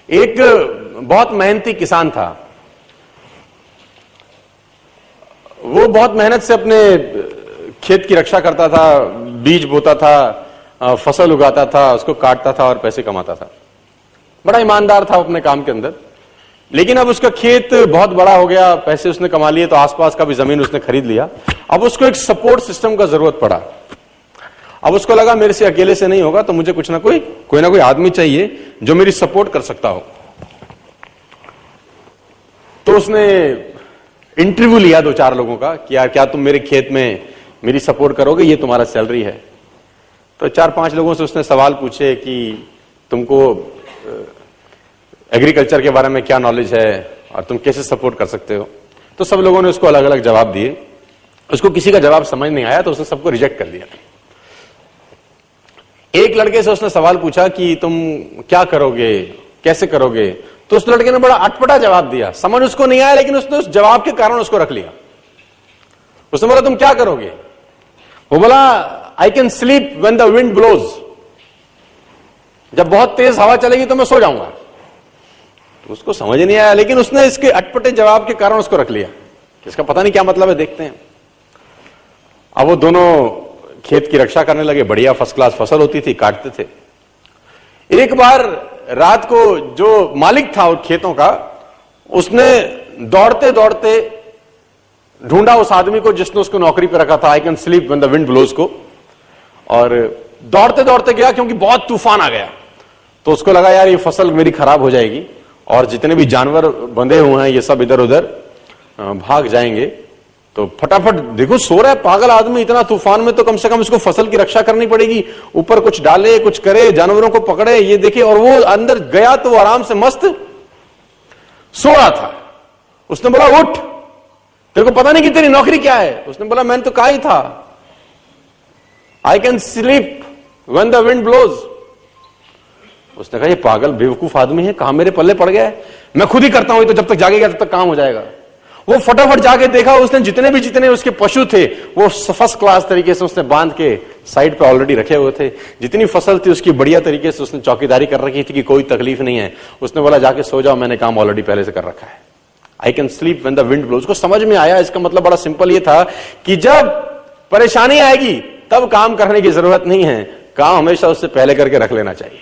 एक बहुत मेहनती किसान था। वो बहुत मेहनत से अपने खेत की रक्षा करता था, बीज बोता था, फसल उगाता था, उसको काटता था और पैसे कमाता था। बड़ा ईमानदार था अपने काम के अंदर। लेकिन अब उसका खेत बहुत बड़ा हो गया, पैसे उसने कमा लिए, तो आसपास का भी जमीन उसने खरीद लिया। अब उसको एक सपोर्ट सिस्टम का जरूरत पड़ा। अब उसको लगा मेरे से अकेले से नहीं होगा, तो मुझे कुछ ना कोई आदमी चाहिए जो मेरी सपोर्ट कर सकता हो। तो उसने इंटरव्यू लिया 2-4 लोगों का कि यार क्या तुम मेरे खेत में मेरी सपोर्ट करोगे, ये तुम्हारा सैलरी है। तो 4-5 लोगों से उसने सवाल पूछे कि तुमको एग्रीकल्चर के बारे में क्या नॉलेज है और तुम कैसे सपोर्ट कर सकते हो। तो सब लोगों ने उसको अलग अलग जवाब दिए। उसको किसी का जवाब समझ नहीं आया तो उसने सबको रिजेक्ट कर दिया। एक लड़के से उसने सवाल पूछा कि तुम क्या करोगे, कैसे करोगे। तो उस लड़के ने बड़ा अटपटा जवाब दिया, समझ उसको नहीं आया, लेकिन उसने उस जवाब के कारण उसको रख लिया। उसने बोला तुम क्या करोगे। वो बोला I can sleep when the wind blows, जब बहुत तेज हवा चलेगी तो मैं सो जाऊंगा। तो उसको समझ नहीं आया, लेकिन उसने इसके अटपटे जवाब के कारण उसको रख लिया। इसका पता नहीं क्या मतलब है, देखते हैं। अब वो दोनों खेत की रक्षा करने लगे, बढ़िया फर्स्ट क्लास फसल होती थी, काटते थे। एक बार रात को जो मालिक था उन खेतों का, उसने दौड़ते दौड़ते ढूंढा उस आदमी को जिसने उसको नौकरी पे रखा था, I can sleep when the wind blows को, और दौड़ते दौड़ते गया क्योंकि बहुत तूफान आ गया। तो उसको लगा यार ये फसल मेरी खराब हो जाएगी और जितने भी जानवर बंधे हुए हैं ये सब इधर उधर भाग जाएंगे। तो फटाफट, देखो सो रहा है पागल आदमी इतना तूफान में, तो कम से कम इसको फसल की रक्षा करनी पड़ेगी, ऊपर कुछ डाले, कुछ करे, जानवरों को पकड़े, ये देखे। और वो अंदर गया तो वो आराम से मस्त सो रहा था। उसने बोला उठ, तेरे को पता नहीं कि तेरी नौकरी क्या है। उसने बोला मैंने तो कहा ही था I can sleep when the wind blows. उसने कहा ये पागल बेवकूफ आदमी है, कहां मेरे पल्ले पड़ गया है, मैं खुद ही करता हूं, तो जब तक जागेगा तब तक काम हो जाएगा। वो फटाफट जाके देखा, उसने जितने उसके पशु थे वो फर्स्ट क्लास तरीके से उसने बांध के साइड पे ऑलरेडी रखे हुए थे। जितनी फसल थी उसकी बढ़िया तरीके से उसने चौकीदारी कर रखी थी कि कोई तकलीफ नहीं है। उसने बोला जाके सो जाओ, मैंने काम ऑलरेडी पहले से कर रखा है। I can sleep when the wind blows. उसको समझ में आया, इसका मतलब बड़ा सिंपल ये था कि जब परेशानी आएगी तब काम करने की जरूरत नहीं है, काम हमेशा उससे पहले करके रख लेना चाहिए।